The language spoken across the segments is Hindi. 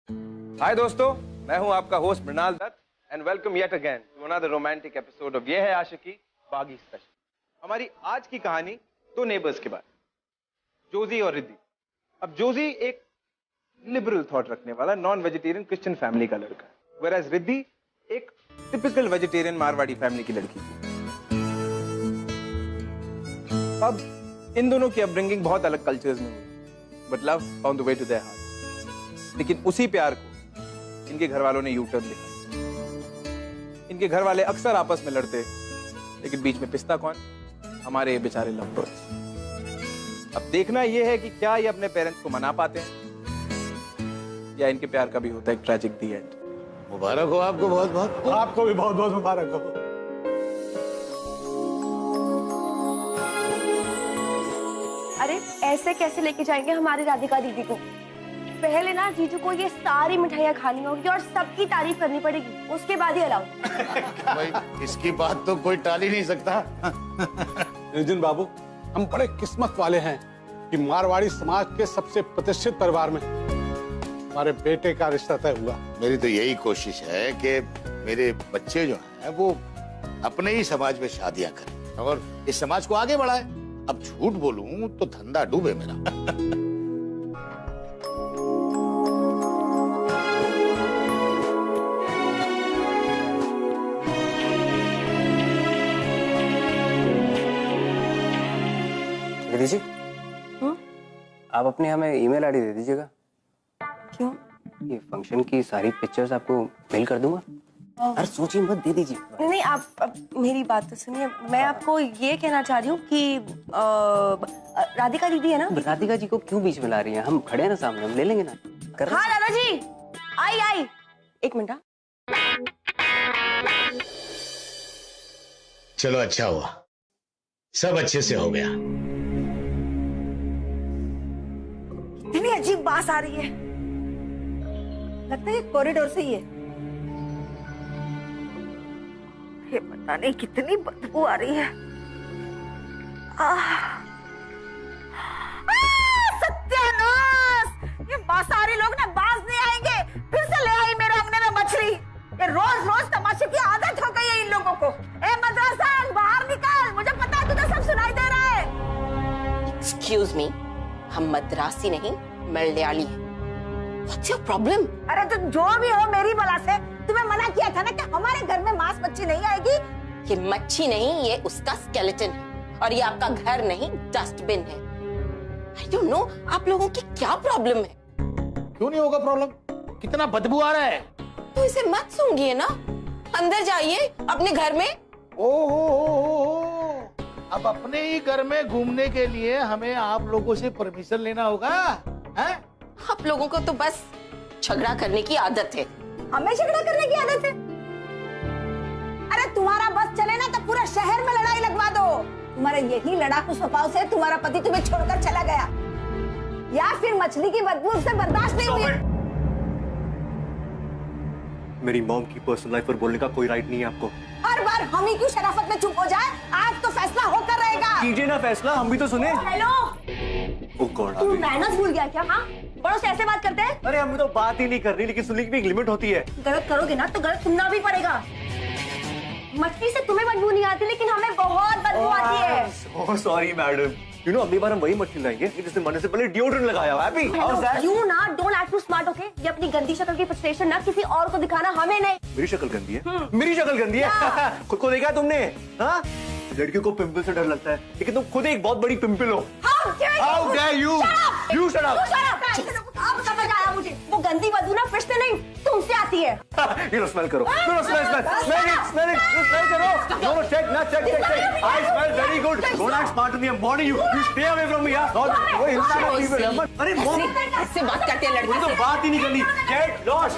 हाय दोस्तों, मैं हूं आपका host Mrinal Dutt and welcome yet again to another romantic episode of Yeh Hai आशिकी बागी स्पेशल। हमारी आज की कहानी दो नेबर्स के बारे में, जोजी और रिद्धि। अब जोजी एक लिबरल थॉट रखने वाला नॉन वेजिटेरियन क्रिश्चियन फैमिली का लड़का है, व्हेयरएज रिद्धि एक टिपिकल वेजिटेरियन मारवाड़ी फैमिली की लड़की थी। अब इन दोनों की अपब्रिंगिंग बहुत अलग कल्चर्स में हुई, but love found the way to their heart. लेकिन उसी प्यार को इनके घर वालों ने यू टर्न दिखाया। इनके घर वाले अक्सर आपस में लड़ते, लेकिन बीच में पिसता कौन? हमारे बेचारे लव बर्ड्स। अब देखना यह है कि क्या ये अपने पेरेंट्स को मना पाते हैं या इनके प्यार का भी होता है एक ट्रैजिक दी एंड। मुबारक हो आपको, बहुत बहुत। आपको भी बहुत बहुत मुबारक हो। अरे ऐसे कैसे लेके जाएंगे हमारी राधिका दीदी को? पहले ना जीजू को ये सारी मिठाइयाँ खानी होगी और सबकी तारीफ करनी पड़ेगी, उसके बाद ही अलाउ। भाई इसकी बात तो कोई टाल ही नहीं सकता। नितिन बाबू, हम बड़े किस्मत वाले हैं कि मारवाड़ी समाज के सबसे प्रतिष्ठित परिवार में हमारे बेटे का रिश्ता तय हुआ। मेरी तो यही कोशिश है कि मेरे बच्चे जो हैं वो अपने ही समाज में शादियां करें और इस समाज को आगे बढ़ाएं। अब झूठ बोलूं तो धंधा डूबे मेरा। दीजिए। आप अपने हमें ईमेल आईडी दे दीजिएगा। क्यों? ये फंक्शन की सारी पिक्चर्स आपको मेल कर दूंगा। अरे सोचिए मत, दे दीजिए। नहीं नहीं, आप मेरी बात तो सुनिए। मैं आपको ये कहना चाह रही हूँ कि राधिका दीदी है ना। राधिका जी को क्यों बीच में ला रही हैं? हम खड़े हैं ना सामने, हम ले लेंगे ना। हाँ दादाजी, आई। एक मिनट। चलो अच्छा हुआ, सब अच्छे से हो गया। इतनी अजीब बात आ रही है, लगता है कॉरिडोर से ही है। ये पता नहीं कितनी बदबू आ रही है। सत्यानाश! ये मांसाहारी लोग ना बाज नहीं आएंगे। फिर से ले आई मेरे अंगने में मछली। ये रोज रोज तमाशे की आदत हो गई है इन लोगों को। ए मद्रासन, बाहर निकल, मुझे पता है तुझे सब सुनाई दे रहा है। Excuse me, हम मद्रासी नहीं मलयाली हैं। What's your problem? अरे तो जो भी हो मेरी बला से, तुम्हें मना किया था ना कि हमारे घर में मांस मच्छी नहीं आएगी। ये मच्छी नहीं, ये उसका स्केलेटन है और ये आपका घर नहीं डस्टबिन है। I don't know, आप लोगों की क्या प्रॉब्लम है? क्यों नहीं होगा प्रॉब्लम? कितना बदबू आ रहा है। तो इसे मत सूंघिए ना, अंदर जाइए अपने घर में। ओहो, अब अपने ही घर में घूमने के लिए हमें आप लोगों से परमिशन लेना होगा, हैं? आप लोगों को तो बस झगड़ा करने की आदत है। हमें झगड़ा करने की आदत है? अरे तुम्हारा बस चले ना तो पूरा शहर में लड़ाई लगवा दो। तुम्हारे यही लड़ाकू स्वभाव से तुम्हारा पति तुम्हें छोड़कर चला गया, या फिर मछली की बदबू से बर्दाश्त नहीं हुई। मेरी मॉम की पर्सनल लाइफ पर बोलने का कोई राइट नहीं है आपको। हर बार हम ही क्यों शराफत में चुप हो जाए? आज तो फैसला होकर रहेगा। कीजिए ना फैसला, हम भी तो सुने। हेलो, ओह गॉड, तू मैनर्स भूल गया क्या? हाँ, बड़ों से ऐसे बात करते हैं? अरे हमें तो बात ही नहीं करनी, लेकिन सुनने की भी एक लिमिट होती है। गलत करोगे ना तो गलत सुनना भी पड़ेगा। मछली से तुम्हें बदबू नहीं आती, लेकिन हमें बहुत बदबू आती है। सॉरी मैडम, यू नो अगली बार हम वही मछली लाएंगे जिसने मरने से पहले डिओड्रेंट लगाया हुआ है। यू ना don't act too smart, okay? ये अपनी गंदी शक्ल की फ्रस्ट्रेशन ना किसी और को दिखाना, हमें नहीं। मेरी शक्ल गंदी है? मेरी शक्ल गंदी है? खुद को देखा तुमने? हाँ, लड़कियों को पिंपल से डर लगता है, लेकिन तुम खुद एक बहुत बड़ी पिंपल हो। How dare you? You shut up! अब समझ आया मुझे, वो गंदी बदबू ना फिर से नहीं तुमसे आती है। ये लो स्मेल करो, स्मेल करो। नो चेक ना, check. I smell very good. Don't act smart to me. I'm warning you. You stay away from me. वो हिलता है people है। अरे मॉम, ऐसे बात करते हैं लड़के तो से। बात ही नहीं करनी। Get lost.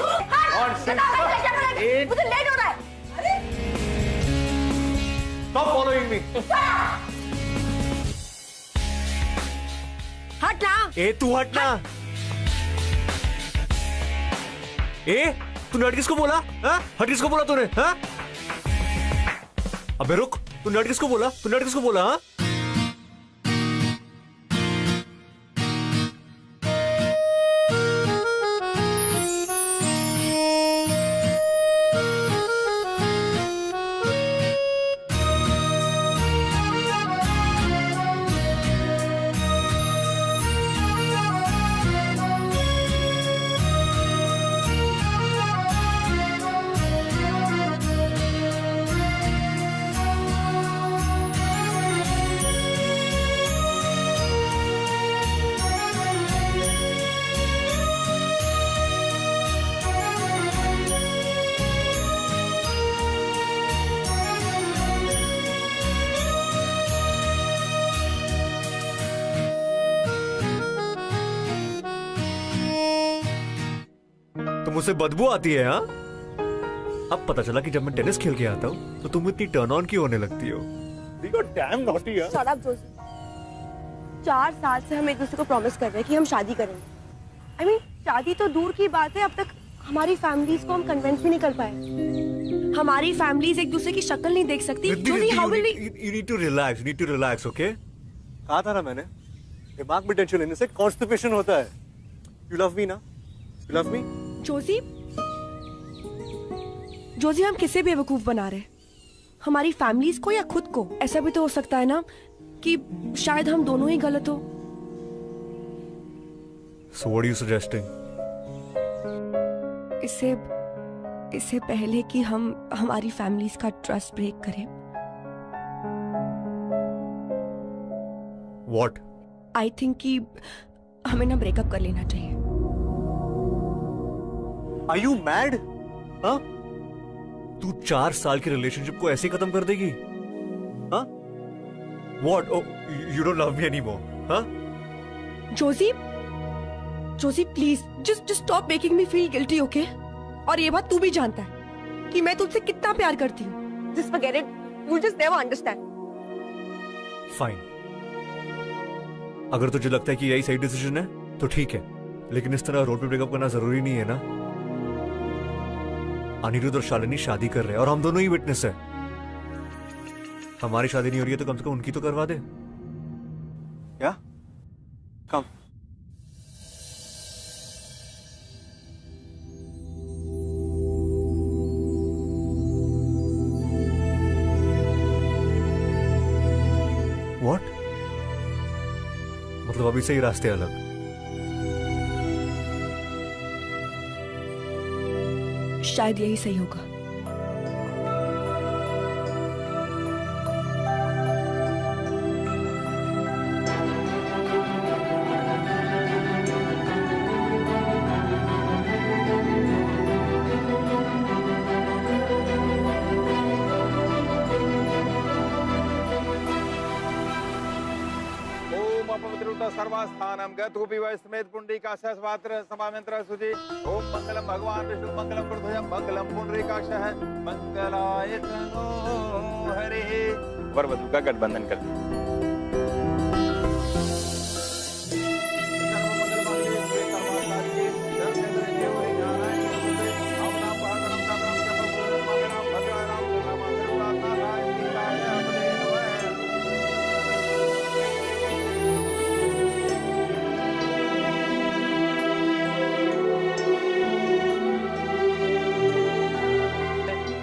मुझे लेट हो रहा है। Stop following me. हट ना। ए तू हटना। ए तूने हट किसको बोला? हाँ? हट किसको बोला तूने? हाँ? अबे रुक, तूने हट किसको बोला? तूने हट किसको बोला? हाँ? तो मुझसे बदबू आती है? हाँ, अब पता चला कि जब मैं टेनिस खेल के आता हूँ तो तुम इतनी टर्न ऑन क्यों होने लगती हो? डैम नॉटी है। Shut up Joshi. 4 साल से हम एक दूसरे को प्रॉमिस कर रहे हैं कि हम शादी करेंगे। I mean, शादी तो दूर की बात है, अब तक हमारी फैमिलीज को हम कन्विंस भी नहीं कर पाए। हमारी फैमिलीज एक दूसरे की शक्ल नहीं देख सकती। Joshi, how will we? You need to relax. You need to relax, okay? कहा था ना मैंने, दिमाग में टेंशन लेने से कॉन्स्टिपेशन होता है। You love me ना? You love me? Joshi, Joshi, हम किसे बेवकूफ बना रहे हैं? हमारी फैमिलीज को या खुद को? ऐसा भी तो हो सकता है ना कि शायद हम दोनों ही गलत हो। So what are you suggesting? इससे पहले कि हम हमारी फैमिलीज का ट्रस्ट ब्रेक करें, What? आई थिंक कि हमें ना ब्रेकअप कर लेना चाहिए। Are you mad? हाँ? तू 4 साल की रिलेशनशिप को ऐसे ही खत्म कर देगी? हाँ? What? Oh, you don't love me anymore? हाँ? Joshi please just stop making me feel guilty, okay? और ये बात तू भी जानता है कि मैं तुझसे कितना प्यार करती हूँ। Just forget it, you just never understand. Fine. अगर तुझे लगता है कि यही सही डिसीजन है तो ठीक है, लेकिन इस तरह रोड पे ब्रेकअप करना जरूरी नहीं है ना। अनिरुद्ध और शालिनी शादी कर रहे हैं और हम दोनों ही विटनेस है। हमारी शादी नहीं हो रही है तो कम से कम उनकी तो करवा दे। क्या? कम। What? मतलब अभी से ही रास्ते अलग। शायद यही सही होगा। ओम अपवित्रता सर्वस्थानम गतोपि वै समेत पुंडरीकाक्षः स्वात्र समामंत्र सुधि। ओम मंगलम भगवान विष्णु मंगलम प्रध्वजं मंगलम पुंडरीकाक्षः मंगलाय तनो हरिः। वर वधु का गठबंधन कर दिया।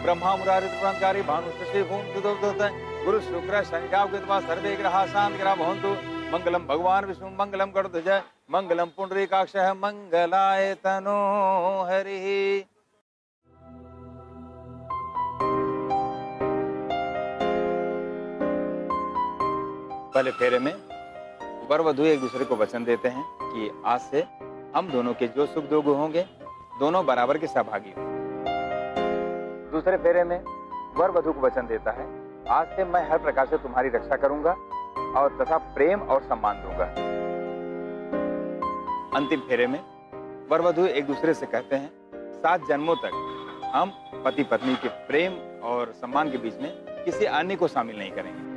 ब्रह्मा मुरारी त्रिपुरांतकारी भानु शशि भूम सुदोदत गुरु शुक्र शनिदेव कृत्वा सर्वे ग्रहा शांत ग्रह भवन्तु। मंगलम भगवान विष्णु मंगलम गरुड़ध्वज मंगलम पुंडरीकाक्षः मंगलाय तनो हरिः। पहले फेरे में वर वधु एक दूसरे को वचन देते हैं कि आज से हम दोनों के जो सुख दुख होंगे दोनों बराबर के सहभागी होंगे। दूसरे फेरे में वर वधु को वचन देता है, आज से मैं हर प्रकार से तुम्हारी रक्षा करूंगा और तथा प्रेम और सम्मान दूंगा। अंतिम फेरे में वर वधु एक दूसरे से कहते हैं, 7 जन्मों तक हम पति पत्नी के प्रेम और सम्मान के बीच में किसी अन्य को शामिल नहीं करेंगे।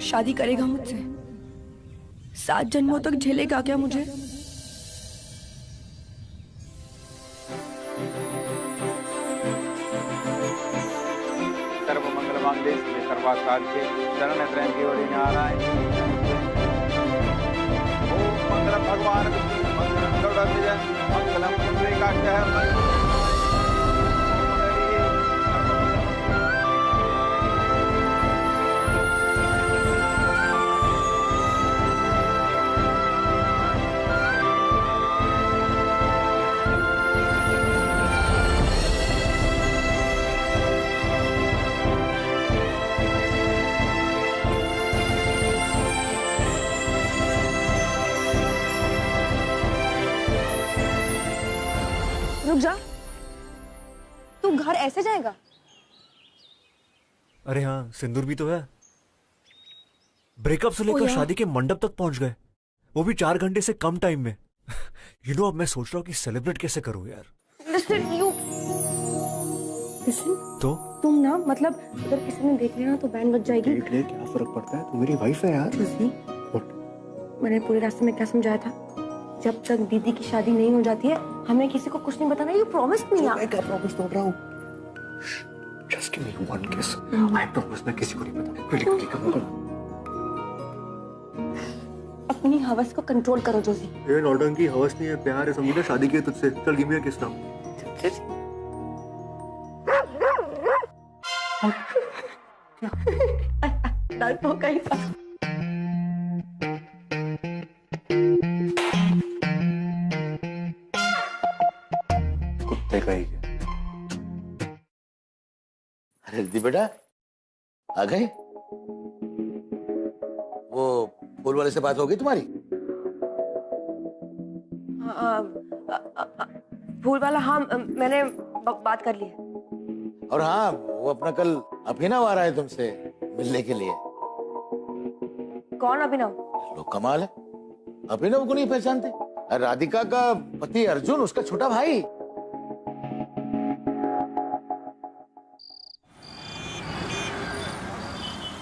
शादी करेगा मुझसे? 7 जन्मों तक झेलेगा क्या मुझे? सर्वमंगल मांगल्ये शिवे सर्वार्थसाधिके शरण्ये त्र्यंबके गौरी नारायणी ओम मंगलम भगवान विष्णु मंगलम गरुड़ध्वज मंगलम पुंडरीकाक्षः रुक जा, तू घर ऐसे जाएगा? अरे हाँ, सिंदूर भी तो है। ब्रेकअप से लेकर शादी के मंडप तक पहुंच गए, वो भी 4 घंटे से कम टाइम में। अब मैं सोच रहा हूँ कि सेलिब्रेट कैसे करूँ यार। Listen, तो तुम ना मतलब अगर किसी ने देख लिया ना तो बैन बज जाएगी। देख ले, क्या फर्क पड़ता है, तू मेरी वाइफ है यार। जोशी, मैंने पूरे रास्ते में क्या समझाया था? जब तक दीदी की शादी नहीं हो जाती है हमें किसी को कुछ नहीं बताना। यू प्रॉमिस मी यार। मैं क्या प्रॉमिस तोड़ रहा हूँ? जस्ट गिव मी वन किस। आई प्रॉमिस मैं किसी को नहीं बताऊंगा। क्विकली कम। अपनी हवस को कंट्रोल करो जोशी। ये नौटंकी हवस नहीं है, प्यार है, समझी ना? शादी की है तुझसे। चल गिव मी अ किस नाउ। कुत्ते का ही है। अरे रिद्धि बेटा, आ गए? वो फूल वाले से बात हो गई तुम्हारी? फूल वाला? हाँ, मैंने बात कर ली है। और हाँ, वो अपना कल अभिनव आ रहा है तुमसे मिलने के लिए। कौन अभिनव? लोग कमाल है, अभिनव को नहीं पहचानते? राधिका का पति अर्जुन, उसका छोटा भाई।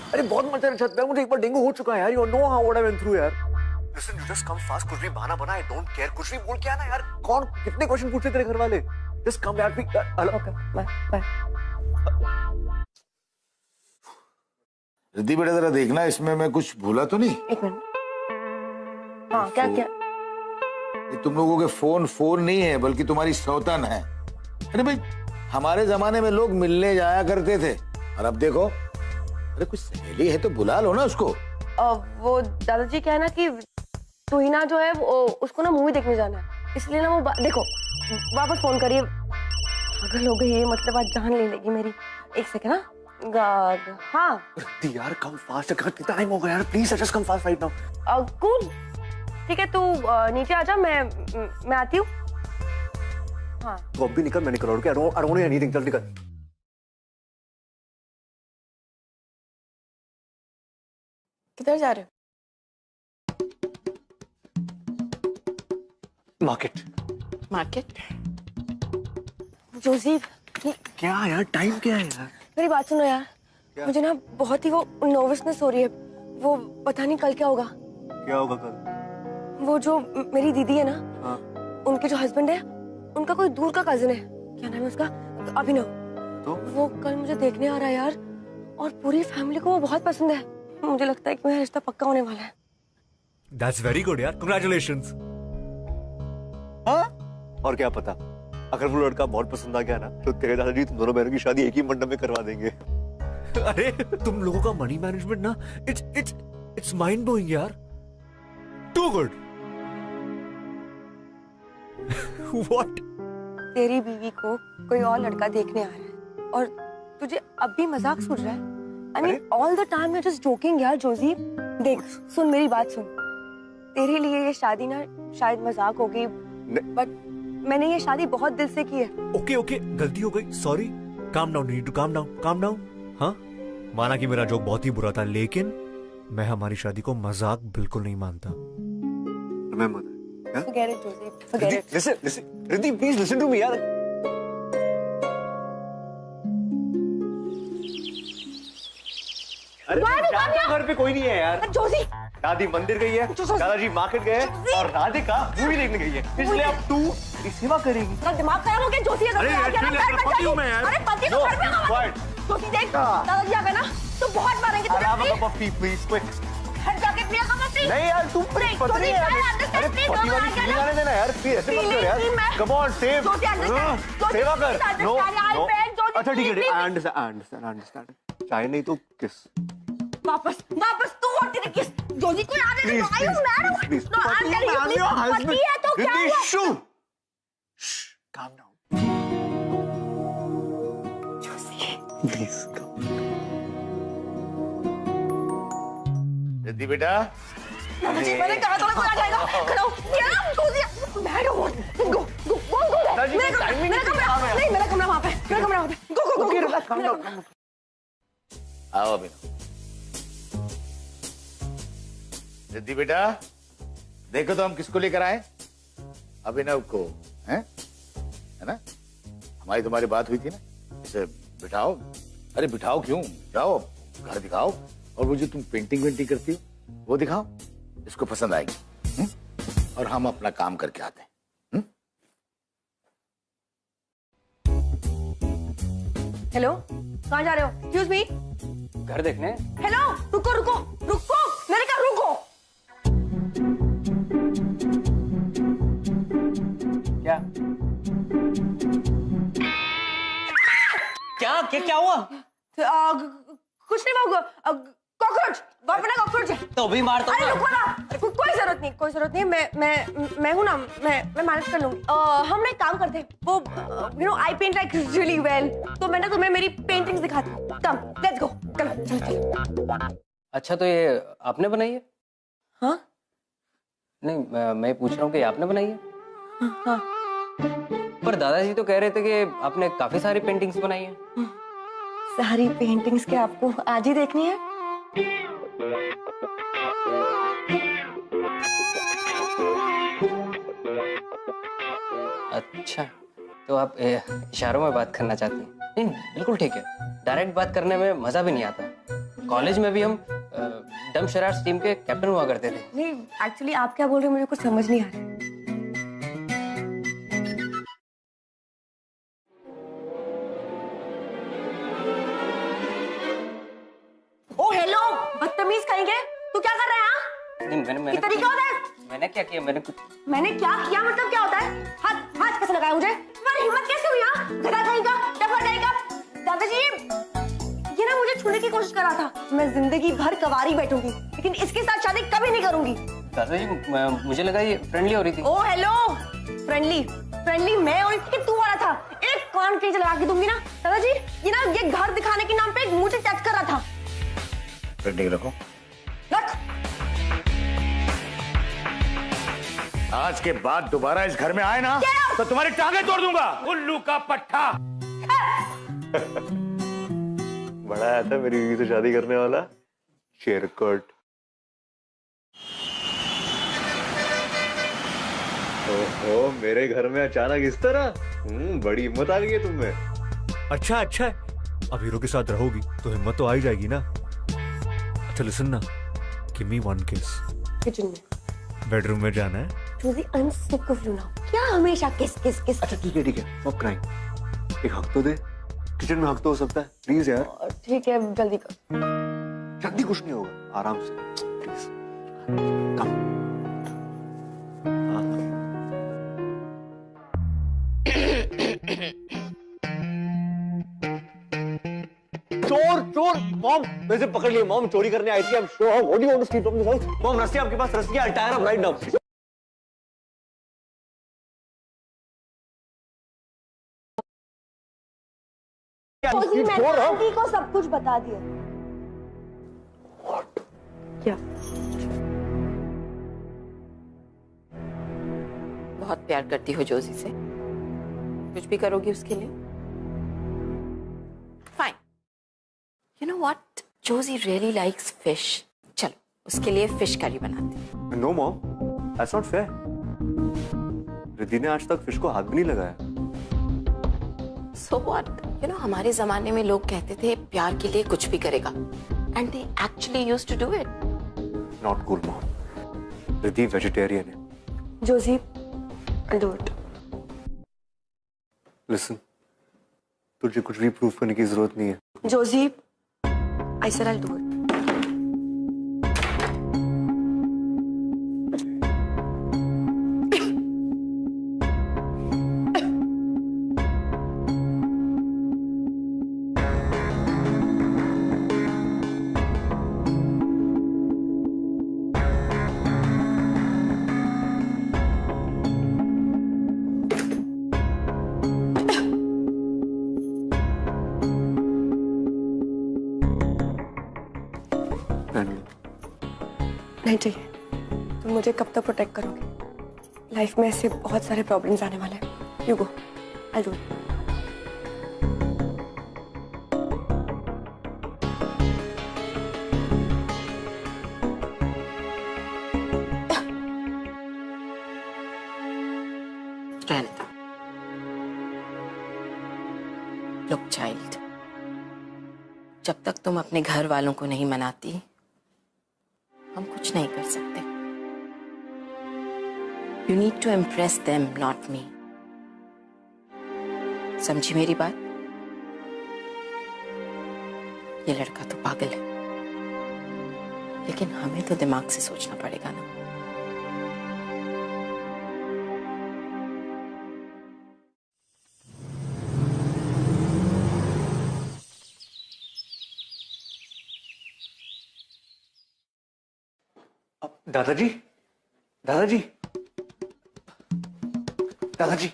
अरे बहुत मजा है छत पे, मुझे एक बार डेंगू हो चुका है यार। You know how what I went through यार। Listen, you just come fast, कुछ भी बहाना बना, आई डोंट केयर। कुछ भी बोल के आना यार। कौन कितने क्वेश्चन पूछते तेरे घर वाले? जस्ट कम यार। Okay, bye. रिद्धि बेटा जरा देखना, इसमें मैं कुछ भूला तो नहीं? एक मिनट। हाँ, क्या? ये तुम लोगों के फोन नहीं है, बल्कि तुम्हारी सौतन है। अरे भाई, हमारे जमाने में लोग मिलने जाया करते थे, और अब देखो। अरे कुछ सहेली है तो बुला लो ना उसको। वो दादाजी क्या है ना कि तुहिना जो है वो उसको ना मूवी देखने जाना है, इसलिए ना वो देखो वापस फोन करिए। पागल हो गई है, मतलब आज जान ले लेगी मेरी। एक सेकंड ना। हाँ यार कम फास्ट, कितना टाइम हो गया यार। Please just come fast right now. Cool, ठीक है, तू नीचे आजा, मैं आती हूँ। हाँ तो अब भी निकल, मैं निकल रहा हूँ। आई डोंट नीड एनीथिंग, चल निकल। किधर जा रहे हो? मार्केट? जोशी, क्या यार, टाइम क्या है यार? मेरी बात सुनो यार। मुझे ना बहुत ही वो नर्वसनेस हो रही है। वो पता नहीं कल क्या होगा। क्या होगा कल? वो जो मेरी दीदी है ना, हाँ। उनके जो हस्बैंड है, उनका कोई दूर का कजिन है। क्या नाम है उसका? अभिनव। तो वो कल मुझे देखने आ रहा है यार, और पूरी फैमिली को वो बहुत पसंद है। मुझे लगता है कि मेरा रिश्ता पक्का होने वाला है। That's very good यार, congratulations। हाँ? और क्या पता, अगर वो लड़का बहुत पसंद आ गया ना, तो तेरे दादाजी तुम दोनों बहनों की शादी एक ही मंडप में करवा देंगे। अरे तुम लोगों का मनी मैनेजमेंट ना, इट्स माइंड ब्लोइंग यार। Too good. व्हाट? तेरी बीवी को कोई और लड़का देखने आ रहा है और तुझे अब भी मजाक सूझ रहा है? I mean, all the time you're just joking यार जोशी। देख, सुन मेरी बात सुन। तेरे लिए ये शादी ना शायद मजाक होगी, बट मैंने ये शादी बहुत दिल से की है। ओके, गलती हो गई, sorry. Calm down, need to calm down. हाँ, माना कि मेरा जोक बहुत ही बुरा था, लेकिन मैं हमारी शादी को मजाक बिल्कुल नहीं मानता। Remember that, yeah? Forget it, Josie. Forget it. Listen, Riddhi, please listen to me यार। अरे घर पे कोई नहीं है यार। जोशी, दादी मंदिर गई है, दादाजी मार्केट गए, और राधिका मूवी देखने गई है। इसलिए अब तू मेरी सेवा करेगी। तेरा दिमाग खराब हो गया जोशी। अरे पति हूँ मैं यार। अरे पति को घर पे आवा। जोशी देख, दादाजी आ गए ना तो बहुत मारेंगे तुझे। Please quick. घर जाके पिया का मत। नहीं यार, तू पति नहीं यार। अरे पति वाली फीलिंग आने देना यार, प्लीज ऐसे मत कर यार। कम ऑन, सेव, सेवा कर। नो, अच्छा ठीक है, आई अंडरस्टैंड। चाहे नहीं तो किस। वापस तू और तेरी किस। जोशी को आने दे। आई हूं मैं। प्लीज, पति है तो क्या हुआ? Calm down. Please come. Riddhi बेटा, मैंने कहा था ना आ जाएगा। खड़ा हो। यार जोशी, बैठो। गो। दादाजी, मेरा कमरा वहाँ पे। मेरा कमरा आओ अभिनव। रिद्धि बेटा, देखो तो हम किसको लेकर आए? अभिनव को, है ना? हमारी तुम्हारी बात हुई थी ना, इसे बिठाओ। अरे बिठाओ क्यों, जाओ घर दिखाओ, और वो जो तुम पेंटिंग वेंटिंग करती हो वो दिखाओ, इसको पसंद आएगी। और हम अपना काम करके आते हैं। हेलो, कहाँ जा रहे हो? Excuse me. घर देखने। हेलो, रुको रुको रुको, मैंने कहा रुको। क्या क्या क्या क्या हुआ? कुछ नहीं, वो कॉकरोच, अपना कॉकरोच है। तो भी मारता अरे रुको ना, कोई जरूरत नहीं, कोई जरूरत नहीं। मैं हूँ ना, मैं मैनेज कर लूंगी। हम ना एक काम करते हैं, वो you know I paint like really well, तो मैं ना तुम्हें मेरी पेंटिंग्स दिखाती हूँ। कम, लेट्स गो, चलो चलो चलो। अच्छा, तो ये आपने बनाई है? हाँ नहीं, मैं पूछ रहा हूँ कि आपने बनाई है? हाँ। पर दादाजी तो कह रहे थे कि आपने काफी सारी पेंटिंग्स बनाई हैं। सारी पेंटिंग्स क्या आपको आज ही देखनी है? अच्छा, तो आप इशारों में बात करना चाहती हैं? नहीं, बिल्कुल ठीक है। डायरेक्ट बात करने में मजा भी नहीं आता। कॉलेज में भी हम डम शरारत टीम के कैप्टन हुआ करते थे। नहीं, एक्चुअली आप क्या बोल रहे हो मुझे कुछ समझ नहीं आ रहा। ओ हेलो, बदतमीज कहेंगे, तू क्या कर रहा है? नहीं, मैंने ये तरीका होता है? मैंने क्या किया? मैंने क्या किया मतलब क्या होता है? हाथ हाथ कैसे लगाया मुझे? तुम्हारी हिम्मत कैसे हुई? गधा कहेगा, डफर कहेगा। दादाजी, ये ना मुझे छूने की कोशिश कर रहा था। मैं जिंदगी भर कवारी बैठूंगी, लेकिन इसके साथ शादी कभी नहीं करूंगी। दादाजी, मुझे लगा ये फ्रेंडली हो रही थी। ओ हेलो, फ्रेंडली मैं और इसके तू हो रहा था। एक कान के नीचे लगा के दूंगी ना दादाजी। ये घर दिखाने के नाम पे मुझे टच कर रहा था। पेंटिंग रखो। रख। आज के बाद दोबारा इस घर में आए ना तो तुम्हारी टांगें तोड़ दूंगा, उल्लू का पट्टा। बड़ा आया था मेरी बीवी से शादी करने वाला शेरकट। ओहो, मेरे घर में अचानक इस तरह? बड़ी हिम्मत आ गई है तुम्हें। अच्छा है, अब हीरो के साथ रहोगी तो हिम्मत तो आ ही जाएगी ना। अच्छा लिसन ना, गिव मी वन किस। किचन में, बेडरूम में जाना है। मुझे अनसिक ऑफ यू नाउ। क्या हमेशा किस किस किस? अच्छा ठीक है, स्टॉप क्राइंग। एक हक तो दे, किचन में हक तो हो सकता है, प्लीज यार। ठीक है, जल्दी कर। जल्दी कुछ नहीं होगा, आराम से प्लीज। कम। चोर मॉम, वैसे पकड़ लिए। मॉम चोरी करने आई थी। I'm sure. What do you want to steal from this house? Mom, रस्सी आपके पास? रस्सी, I'll tie her up right now. मैंने आंटी को सब कुछ बता दिया। क्या? बहुत प्यार करती हो जोजी से, कुछ भी करोगी उसके लिए? Fine. You know what, Joji really likes fish. चलो उसके लिए फिश करी बनाते हैं। No mom, that's not fair. Riddhi ने आज तक फिश को हाथ भी नहीं लगाया। So what? You know, हमारे जमाने में लोग कहते थे प्यार के लिए कुछ भी करेगा, and they actually used to do it. Not cool mom. Riddhi vegetarian है। Joji, I'll do it. Listen, तुझे कुछ भी प्रूफ करने की जरूरत नहीं है। Joji, I said I'll do it. नहीं चाहिए। तुम मुझे कब तक प्रोटेक्ट करोगे? लाइफ में ऐसे बहुत सारे प्रॉब्लम्स आने वाले हैं। You go, I do it. Look child, जब तक तुम अपने घर वालों को नहीं मनाती हम कुछ नहीं कर सकते। You need to impress them, not me. समझी मेरी बात? ये लड़का तो पागल है, लेकिन हमें तो दिमाग से सोचना पड़ेगा ना। दादाजी, दादाजी, दादाजी,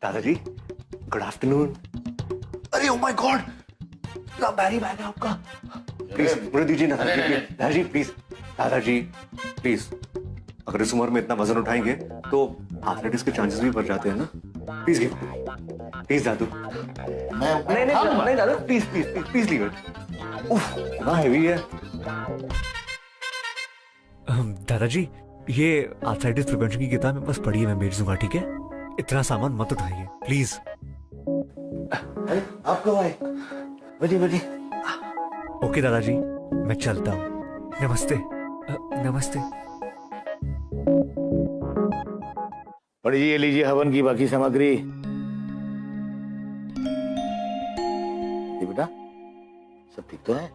दादाजी, गुड आफ्टरनून। अरे ओ माय गॉड, क्या बैरी बैग है आपका? प्लीज मुझे दीजिए ना दादाजी, प्लीज दादाजी, प्लीज। अगर इस उम्र में इतना वजन उठाएंगे तो आर्थराइटिस के चांसेस भी बढ़ जाते हैं ना। प्लीज गिव, प्लीज दादू। नहीं दादू, please please please please leave it. उफ, कितना हेवी है। दादाजी, ये आर्थराइटिस प्रिवेंशन की किताब में बस पढ़ी है, मैं भेज दूंगा, ठीक है? इतना सामान मत उठाइए प्लीज। अरे आप कब आए? बड़ी बड़ी। ओके दादाजी, मैं चलता हूँ। नमस्ते। नमस्ते। पंडित जी, ये लीजिए हवन की बाकी सामग्री। ये बेटा सब ठीक तो है?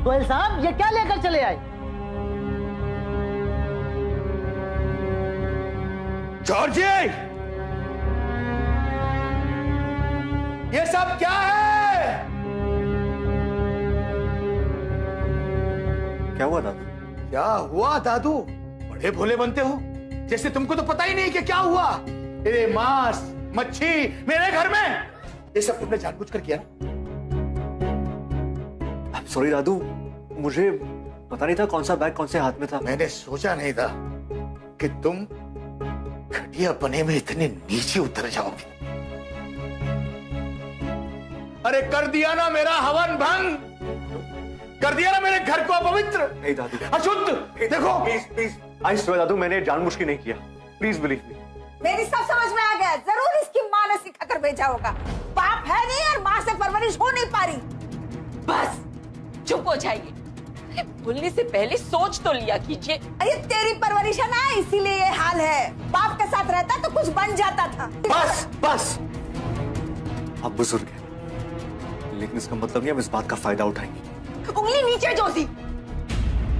गोयल साहब, ये क्या लेकर चले आए? जॉर्जी, ये सब क्या है? क्या हुआ दादू? क्या हुआ दादू? बड़े भोले बनते हो, जैसे तुमको तो पता ही नहीं कि क्या हुआ। अरे मांस मच्छी मेरे घर में, ये सब तुमने जानबूझकर किया? सॉरी दादू, मुझे पता नहीं था कौन सा बैग कौन से हाथ में था। मैंने सोचा नहीं था कि तुम घटिया बने में इतने नीचे उतर जाओगे। अरे कर दिया ना मेरा हवन भंग, कर दिया ना मेरे घर को अपवित्र, नहीं दादू, अशुद्ध। देखो प्लीज प्लीज, आई स्वेयर दादू, मैंने जानबूझ के नहीं किया। Please believe me. मेरी सब समझ में आ गया, जरूर इसकी माँ ने सिखाकर भेजा होगा। बाप है नहीं और माँ से परवरिश हो नहीं पा रही। बस चुप हो जाइए। अरे बोलने से पहले सोच तो लिया कीजिए। अरे तेरी परवरिश है ना, इसीलिए ये हाल है। बाप के साथ रहता तो कुछ बन जाता था। बस बस, आप बुजुर्ग हैं, लेकिन इसका मतलब नहीं हम इस बात का फायदा उठाएंगे। उंगली नीचे जोशी।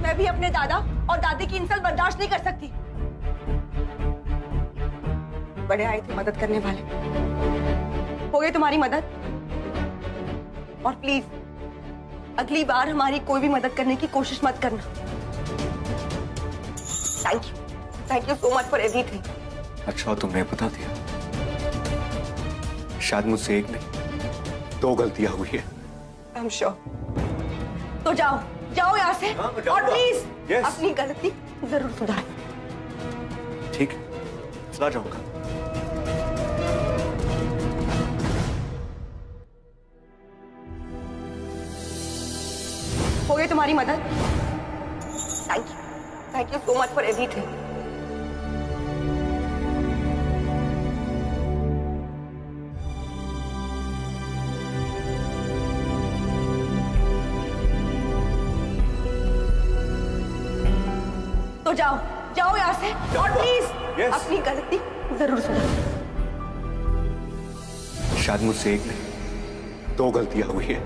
मैं भी अपने दादा और दादी की इंसल्ट बर्दाश्त नहीं कर सकती। बड़े आए थे मदद करने वाले, हो गई तुम्हारी मदद। और प्लीज अगली बार हमारी कोई भी मदद करने की कोशिश मत करना। Thank you so much for everything. अच्छा तुमने बता दिया, शायद मुझसे एक नहीं 2 गलतियां हुई है। I am sure. तो जाओ जाओ यहाँ से, हाँ, मैं जाऊंगा। और प्लीज Yes. अपनी गलती जरूर सुधार। ठीक है, चला जाऊंगा। हो गई तुम्हारी मदद। Thank you so much for everything. तो जाओ जाओ यहाँ से, और प्लीज Yes. अपनी गलती जरूर सुधार। शायद मुझसे एक नहीं 2 गलतियां हुई है।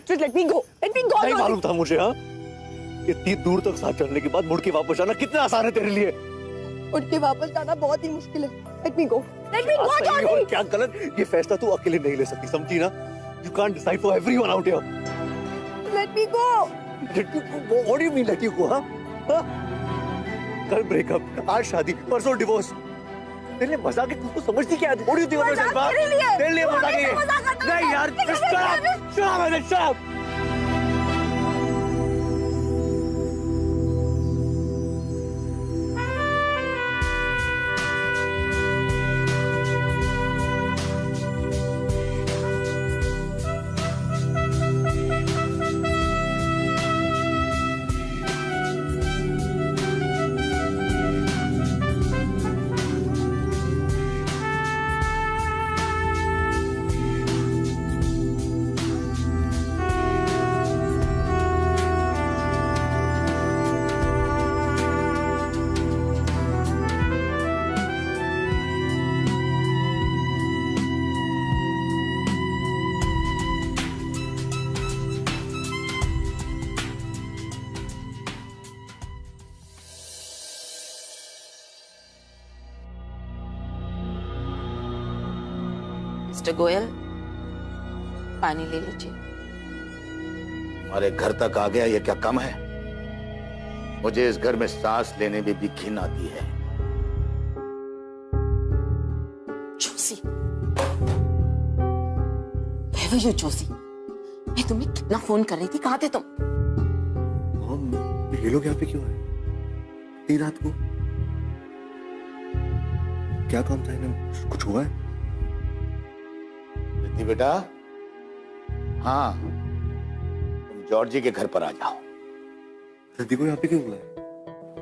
Just let me go. Let me go. नहीं मालूम था मुझे। हाँ, इतनी दूर तक साथ चलने के बाद मुड़ के वापस आना कितना आसान है तेरे लिए। उठ के वापस जाना बहुत ही मुश्किल है। Let me go. Let me go, क्या सही Jyoti. और क्या गलत, ये फैसला तू अकेले नहीं ले सकती, समझी ना? You can't decide for everyone out here. Let me go. Let you go? What do you mean let you go? हाँ? कल ब्रेकअप, आज शादी, परसों डिवोर्स। तेरे लिए मजाक है, तू समझती क्या है? What do you think of yourself? मजाक तेरे लिए। तेरे लिए तू मजाक है ये? हमेशा मजाक करता नहीं है। यार, लेकिन shut up, shut up, I said shut up. Mister Goyal, पानी ले लीजिए। हमारे घर तक आ गया, ये क्या कम है? मुझे इस घर में सांस लेने में भी घिन आती है। Joshi, where were you, Joshi? मैं तुम्हें कितना फोन कर रही थी, कहाँ थे तुम? मॉम, ये लोग यहाँ पे क्यों आए? इतनी रात को? क्या काम था इन्हें? कुछ हुआ है? रिद्धि बेटा, हाँ, तुम जॉर्जी के घर पर आ जाओ। रिद्धि को यहाँ पे क्यों बुलाया?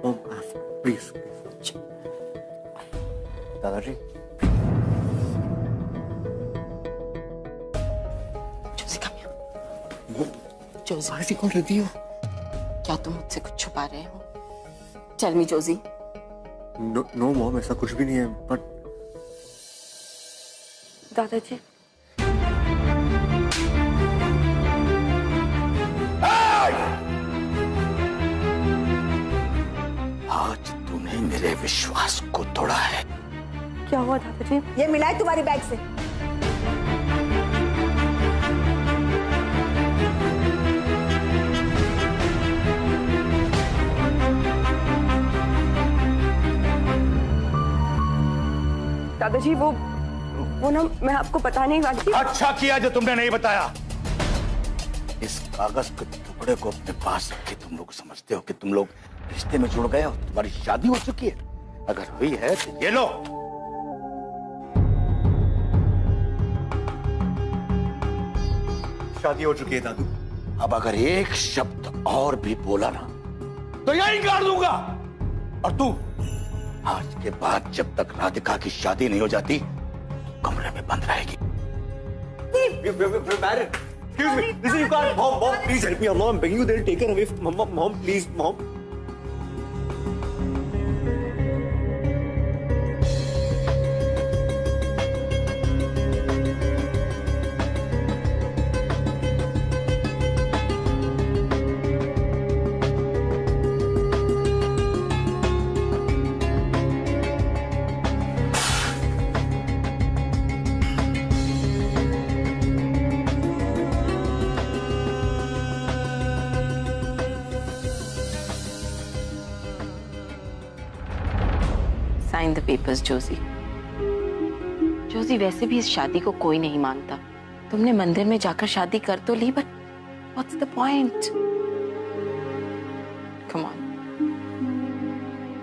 Mom, please. दादाजी। Joshi, come here. वो जोशी, दादाजी कौन रिद्धि हो? क्या तुम मुझसे कुछ छुपा रहे हो? Tell me, Joshi. No mom, ऐसा कुछ भी नहीं है, बट दादाजी, आज तूने मेरे विश्वास को तोड़ा है। क्या हुआ दादाजी? ये मिला है तुम्हारी बैग से। दादाजी वो ना मैं आपको बताने वाली थी। अच्छा किया जो तुमने नहीं बताया। इस कागज के टुकड़े को अपने पास रख के तुम लोग समझते हो कि तुम लोग रिश्ते में जुड़ गए हो, तुम्हारी शादी हो चुकी है। अगर हुई है तो ये लो। शादी हो चुकी है दादू। अब अगर एक शब्द और भी बोला ना तो यहीं गाड़ दूंगा। और तू आज के बाद जब तक राधिका की शादी नहीं हो जाती तो कमरे में बंद रहेगी। Excuse me, listen, you can't. Mom, please help me. Mom, I'm begging you. They'll take her away. Mom, please, mom. Sign the papers, Joshi. Joshi, वैसे भी इस शादी को कोई नहीं मानता। तुमने मंदिर में जाकर शादी कर तो ली, but what's the point? Come on,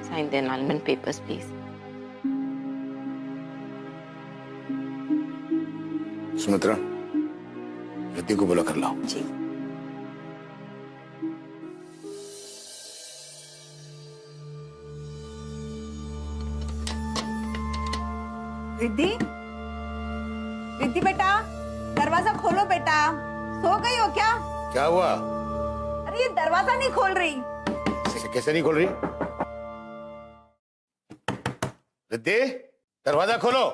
sign the annulment papers please. Sumitra, Riddhi को बुला कर लाओ। जी। रिद्धि, रिद्धि बेटा, दरवाजा खोलो बेटा। सो गई हो क्या? क्या हुआ? अरे ये दरवाजा नहीं खोल रही। कैसे नहीं खोल रही? रिद्धि, दरवाजा खोलो।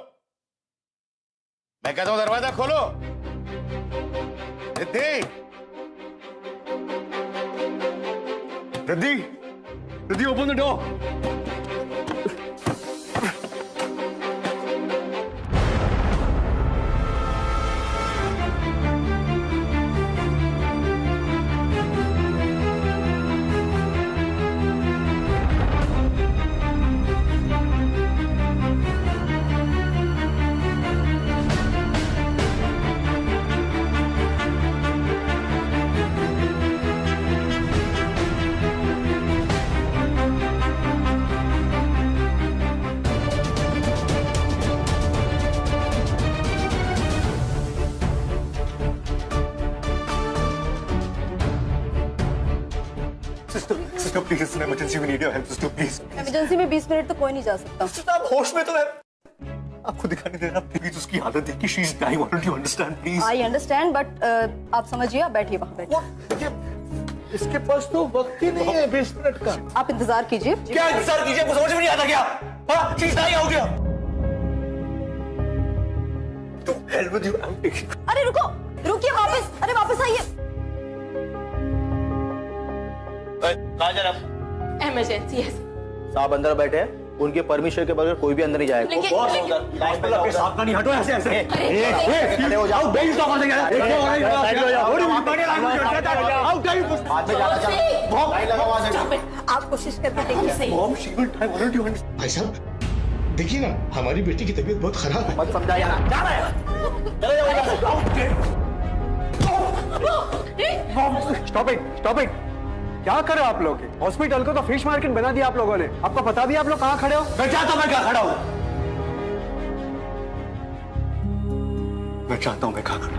मैं कहता हूं दरवाजा खोलो। Riddhi, Riddhi, Riddhi, open the door. Sister please, it's an emergency, we need your help sister please. Emergency में 20 मिनट तो कोई नहीं जा सकता। सिस्टर आप होश में तो है, आपको दिखाने दे रहा, प्लीज उसकी हालत देख के she is dying, what do you understand please? I understand but आप समझिए, आप बैठिए वहाँ बैठिए। इसके पास तो वक्त ही नहीं है 20 मिनट का। आप इंतजार कीजिए। क्या इंतजार कीजिए, आपको समझ में नहीं आता क्या? हाँ, शी इज डाइंग, हो गया। तो help with you, I am taking. अरे रुको, रुकिए, वापस, अरे वापस आइए। कहाँ जा रहे आप? इमरजेंसी है। साहब अंदर बैठे हैं, उनके परमिशन के बगैर कोई भी अंदर नहीं जाएगा। लेकिन- बॉस लेकिन- अंदर, लाइन पे आपके जाओ। साथ नहीं, हटो ऐसे ऐसे। खड़े हो जाओ। बेइज्जत आवाज आ रही है। हाथ में जाना चाहिए। लाइन लगा हुआ है। आप कोशिश करके देखिए सही। Mom, she will die, what do you understand? भाई साहब देखिए ना, हमारी बेटी की तबीयत बहुत खराब है। मत समझा यार, जा रहा है। चले जाओ। Stop it. क्या कर रहे हो आप लोग? हॉस्पिटल को तो फिश मार्केट बना दिया आप लोगों ने। आपको पता भी आप लोग कहाँ खड़े हो? मैं चाहता हूं मैं क्या खड़ा हूं, मैं चाहता हूं मैं कहां खड़ा हूं।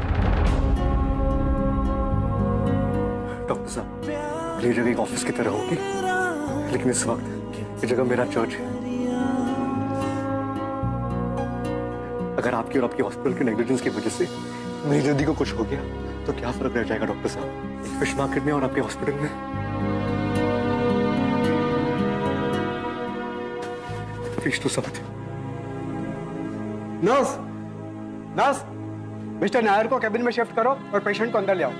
डॉक्टर साहब, ये जगह एक ऑफिस की तरह होगी, लेकिन इस वक्त ये जगह मेरा चर्च है। अगर आपकी और आपके हॉस्पिटल के नेग्लिजेंस की वजह से मेरी जल्दी को कुछ हो गया तो क्या फर्क रह जाएगा डॉक्टर साहब, एक फिश मार्केट में और आपके हॉस्पिटल में? Please do something. Nurse, mister Nair को कैबिन में शिफ्ट करो और पेशेंट को अंदर ले आओ।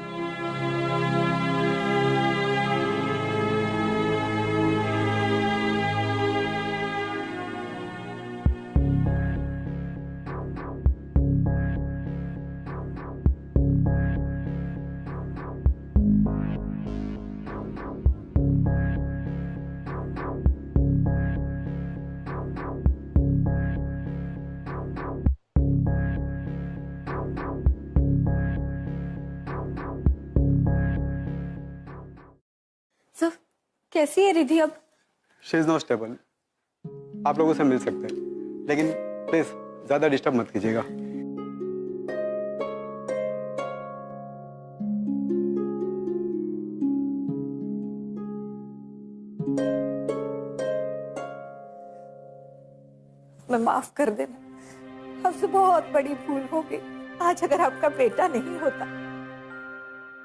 सर, कैसी है रिधि अब? She is not stable. आप लोगों से मिल सकते हैं, लेकिन प्लीज ज्यादा डिस्टर्ब मत कीजिएगा। मैं माफ कर देना, हमसे बहुत बड़ी भूल हो गई। आज अगर आपका बेटा नहीं होता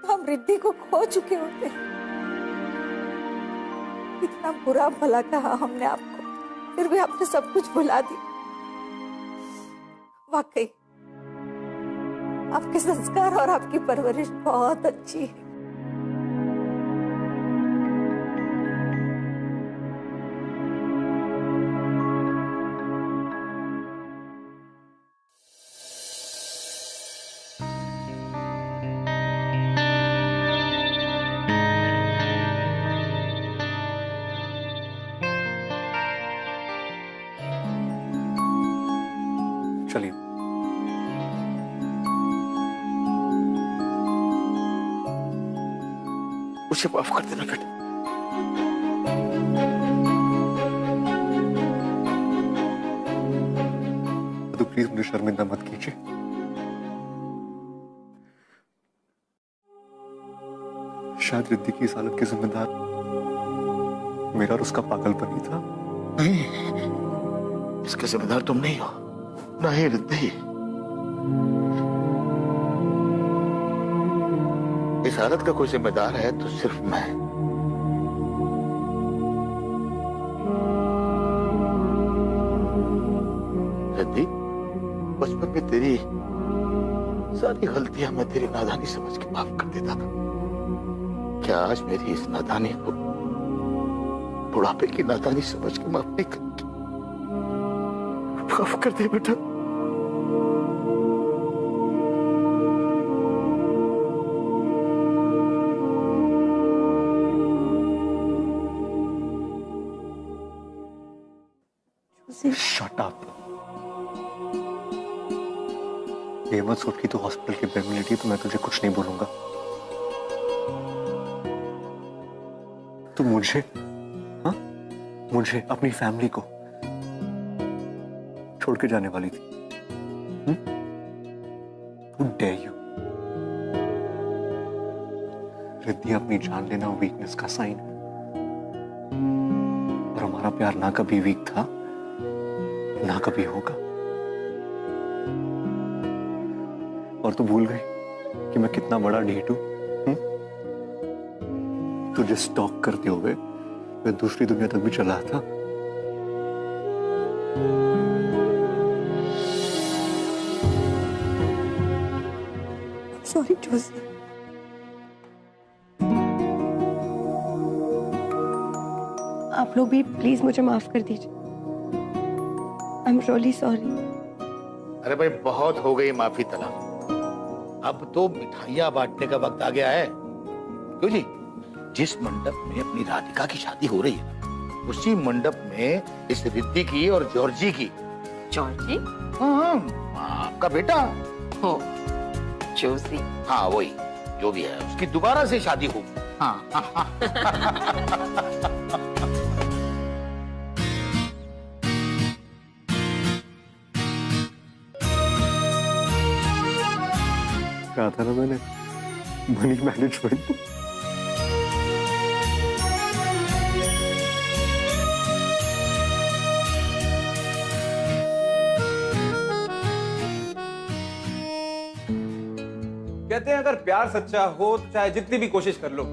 तो हम रिद्धि को खो चुके होते। इतना बुरा भला कहा हमने आपको, फिर भी आपने सब कुछ भुला दिया। वाकई आपके संस्कार और आपकी परवरिश बहुत अच्छी है। चलिए। उसे माफ कर देना बेटा। तो प्लीज मुझे शर्मिंदा मत कीजिए। शायद रिद्धि की इस हालत के जिम्मेदार मेरा और उसका पागलपन ही था। नहीं, इसका जिम्मेदार तुम नहीं हो, ना ही रिद्धि। इस हालत का कोई जिम्मेदार है तो सिर्फ मैं। रिद्धि, बचपन में तेरी सारी गलतियां मैं तेरी नादानी समझ के माफ कर देता था। क्या आज मेरी इस नादानी को बुढ़ापे की नादानी समझ के माफ नहीं करती? माफ कर दे बेटा। Shut up. ये मत सोच कि तू हॉस्पिटल के बेड में लेटी तो मैं तुझे कुछ नहीं बोलूंगा। तू मुझे, हाँ, मुझे अपनी फैमिली को छोड़ के जाने वाली थी। How dare you? रिद्धि, अपनी जान लेना वीकनेस का साइन है। प्यार ना कभी वीक था, ना कभी होगा। और तू भूल गई कि मैं कितना बड़ा ढीठ हूं? तुझे स्टॉक करते हुए मैं दूसरी दुनिया तक भी चला था। सॉरी जोशी। आप लोग भी प्लीज मुझे माफ कर दीजिए। I am really sorry. अरे भाई बहुत हो गई माफी तलब, अब तो मिठाइयां बांटने का वक्त आ गया है। क्यों जी? जिस मंडप में अपनी राधिका की शादी हो रही है ना, उसी मंडप में इस रिद्धि की और जॉर्जी की। जॉर्जी? हाँ, आपका बेटा। हो, जोशी। हाँ वही, जो भी है उसकी दोबारा से शादी होगी। हाँ। कहा था ना मैंने, मनी मैनेजमेंट। कहते हैं अगर प्यार सच्चा हो तो चाहे जितनी भी कोशिश कर लो